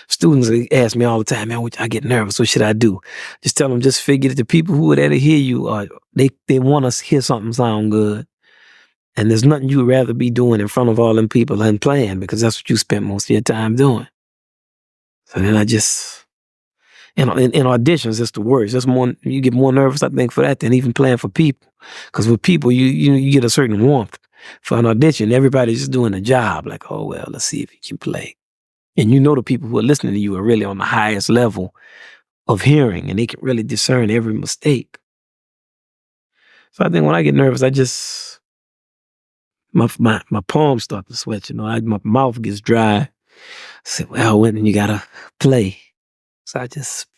Students ask me all the time, man, I get nervous. What should I do? Just tell them, just figure that the people who are there to hear you are, they want us to hear something sound good. And there's nothing you'd rather be doing in front of all them people than playing, because that's what you spent most of your time doing. So then I just, in auditions, it's the worst. That's more, you get more nervous, I think, for that than even playing for people. Because with people, you get a certain warmth. For an audition, everybody's just doing a job. Like, oh, well, let's see if you can play. And you know the people who are listening to you are really on the highest level of hearing, and they can really discern every mistake. So I think when I get nervous, I just, my palms start to sweat, my mouth gets dry. I say, well, Wynton, you gotta play. So I just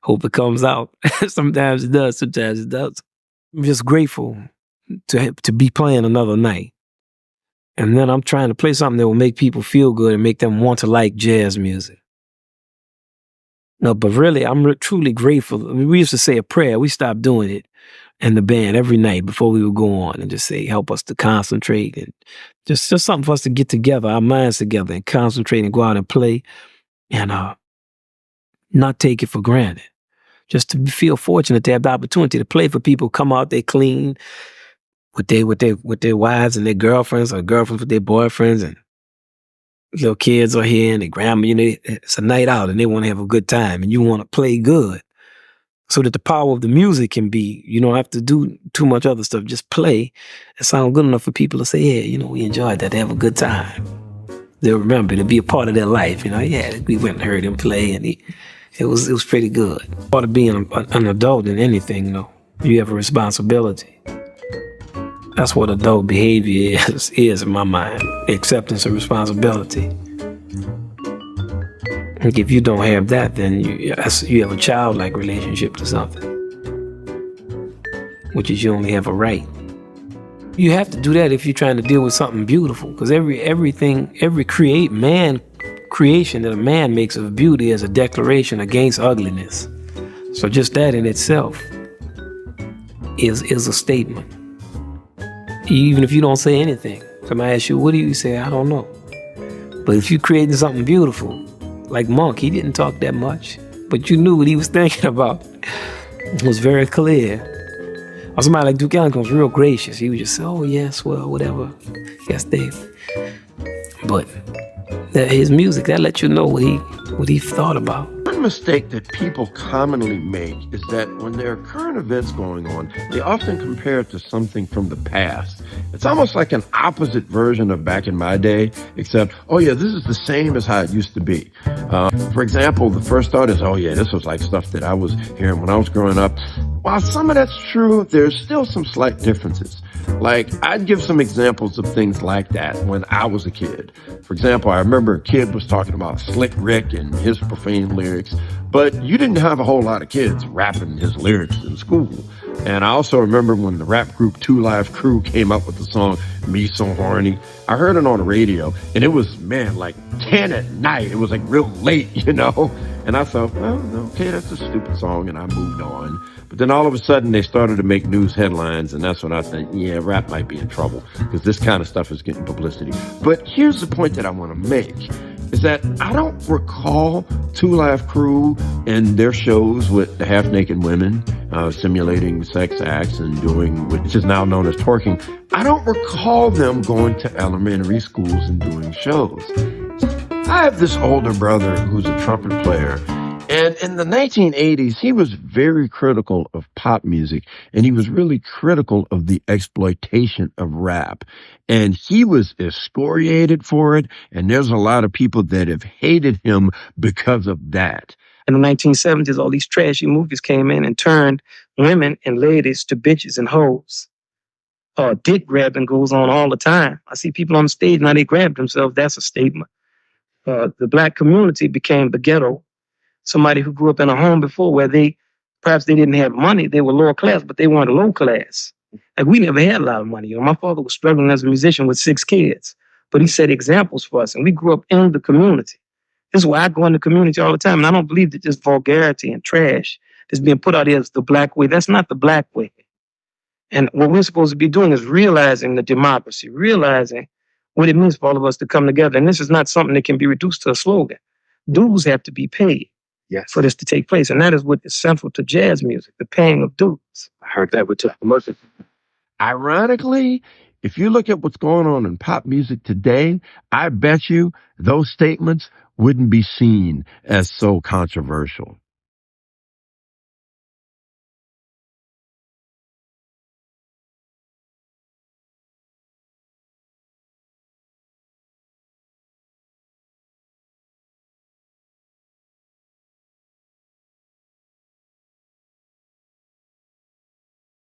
hope it comes out. Sometimes it does, sometimes it doesn't. I'm just grateful to be playing another night. And then I'm trying to play something that will make people feel good and make them want to like jazz music. No, but really, I'm truly grateful. I mean, we used to say a prayer. We stopped doing it in the band every night before we would go on, and just say, help us to concentrate, and just something for us to get together, our minds together, and concentrate and go out and play, and not take it for granted. Just to feel fortunate to have the opportunity to play for people, come out, they clean, with their wives and their girlfriends, or girlfriends with their boyfriends, and little kids are here and their grandma, it's a night out and they want to have a good time, and you want to play good. So that the power of the music can be, you don't have to do too much other stuff, just play and sound good enough for people to say, yeah, we enjoyed that, they have a good time. They'll remember, it'll be a part of their life, yeah, we went and heard him play, and it was pretty good. Part of being an adult in anything, you have a responsibility. That's what adult behavior is in my mind. Acceptance of responsibility. Like if you don't have that, then you have a childlike relationship to something, which is you only have a right. You have to do that if you're trying to deal with something beautiful, because every creation that a man makes of beauty is a declaration against ugliness. So just that in itself is a statement. Even if you don't say anything. Somebody asks you, what do you say? I don't know. But if you're creating something beautiful, like Monk, he didn't talk that much, but you knew what he was thinking about. It was very clear. Or somebody like Duke Ellington was real gracious. He would just say, oh, yes, well, whatever. Yes, Dave. But his music, that lets you know what he thought about. One mistake that people commonly make is that when there are current events going on, they often compare it to something from the past. It's almost like an opposite version of back in my day, except, oh yeah, this is the same as how it used to be. For example, the first thought is, oh yeah, this was like stuff that I was hearing when I was growing up. While some of that's true, there's still some slight differences. Like, I'd give some examples of things like that when I was a kid. For example, I remember a kid was talking about Slick Rick and his profane lyrics, but you didn't have a whole lot of kids rapping his lyrics in school. And I also remember when the rap group 2 Live Crew came up with the song Me So Horny. I heard it on the radio, and it was, like 10 at night. It was like real late, And I thought, well, okay, that's a stupid song, and I moved on. But then all of a sudden, they started to make news headlines, and that's when I think, yeah, rap might be in trouble, because this kind of stuff is getting publicity. But here's the point that I want to make, is that I don't recall 2 Live Crew and their shows with the half-naked women simulating sex acts and doing, which is now known as twerking. I don't recall them going to elementary schools and doing shows. I have this older brother who's a trumpet player, and in the 1980s, he was very critical of pop music, and he was really critical of the exploitation of rap. And he was excoriated for it, and there's a lot of people that have hated him because of that. In the 1970s, all these trashy movies came in and turned women and ladies to bitches and hoes. Dick grabbing goes on all the time. I see people on the stage now, they grab themselves. That's a statement. The black community became the ghetto. Somebody who grew up in a home before where perhaps they didn't have money, they were lower class, but they weren't low class. Like, we never had a lot of money. My father was struggling as a musician with 6 kids, but he set examples for us, and we grew up in the community. This is why I go in the community all the time, and I don't believe that this vulgarity and trash that's being put out here is the black way. That's not the black way. And what we're supposed to be doing is realizing the democracy, realizing what it means for all of us to come together. And this is not something that can be reduced to a slogan. dues have to be paid for this to take place. And that is what is central to jazz music, the paying of dues. I heard that with commercial. Ironically, if you look at what's going on in pop music today, I bet you those statements wouldn't be seen as so controversial.